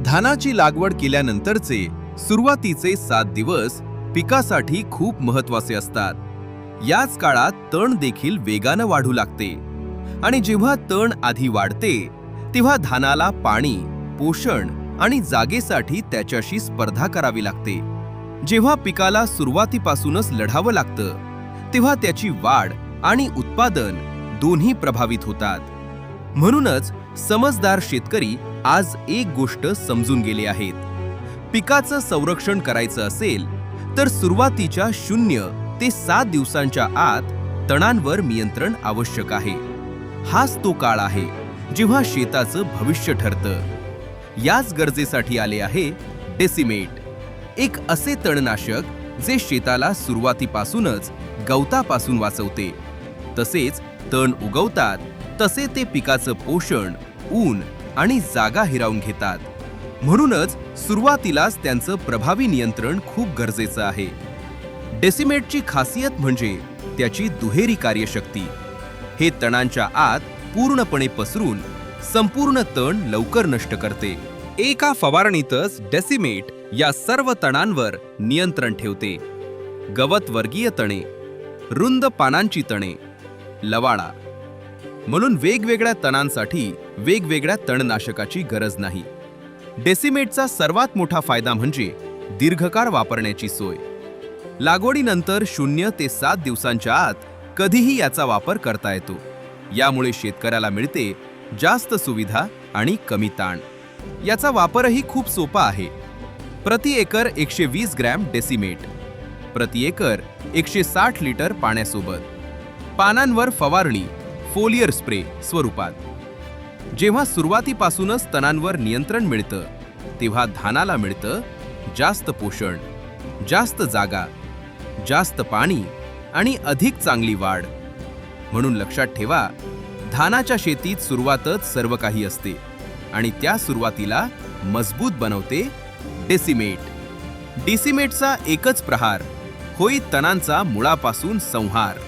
धानाची लागवड केल्यानंतरचे सुरुवातीचे 7 दिवस पिकासाठी खूप महत्त्वाचे असतात। याच काळात तण देखील वेगानं वाढू लागते आणि जेव्हा तण आधी वाढते तेव्हा धानाला पाणी, पोषण आणि जागेसाठी त्याच्याशी स्पर्धा करावी लागते। जेव्हा पिकाला सुरुवातीपासूनच लढावं लागतं तेव्हा त्याची वाढ आणि उत्पादन दोन्ही प्रभावित होतात। म्हणूनच समजदार शेतकरी आज एक गोष्ट समजून गेले आहेत, पिकाचं संरक्षण करायचं असेल तर सुरुवातीच्या 0 ते 7 दिवसांच्या आत तणांवर नियंत्रण आवश्यक आहे। हाच तो काळ आहे जेव्हा शेताचं भविष्य ठरतं। याच गरजेसाठी आले आहे डेसिमेट, एक असे तणनाशक जे शेताला सुरुवातीपासूनच गवतापासून वाचवते। तसेच तण उगवतात तसे ते पिकाचं पोषण, ऊन आणि जागा हिरावून घेतात। म्हणूनच सुरुवातीलाच त्यांचं प्रभावी नियंत्रण खूप गरजेचं आहे। डेसिमेटची खासियत म्हणजे त्याची दुहेरी कार्यशक्ती। हे तणांच्या आत पूर्णपणे पसरून संपूर्ण तण लवकर नष्ट करते। एका फवारणीतच डेसिमेट या सर्व तणांवर नियंत्रण ठेवते। गवतवर्गीय तणे, रुंद पानांची तणे, लवाळा, म्हणून वेगवेगळ्या तणांसाठी वेगवेगळ्या तणनाशकाची गरज नाही। डेसिमेटचा सर्वात मोठा फायदा म्हणजे दीर्घकाळ वापरण्याची सोय। लागवडीनंतर 0 ते 7 दिवसांच्या आत कधीही याचा वापर करता येतो। यामुळे शेतकऱ्याला मिळते जास्त सुविधा आणि कमी ताण। याचा वापरही खूप सोपा आहे। प्रति एकर 120 ग्रॅम डेसिमेट, प्रति एकर 160 लिटर पाण्यासोबत, पानांवर फवारणी फोलियर स्प्रे स्वरूपात। जेव्हा सुरुवातीपासूनच तणांवर नियंत्रण मिळतं तेव्हा धानाला मिळतं जास्त पोषण, जास्त जागा, जास्त पाणी आणि अधिक चांगली वाढ। म्हणून लक्षात ठेवा, धानाच्या शेतीत सुरुवातच सर्व काही असते आणि त्या सुरुवातीला मजबूत बनवते डेसिमेट। डेसिमेटचा एकच प्रहार होई तणांचा मुळापासून संहार।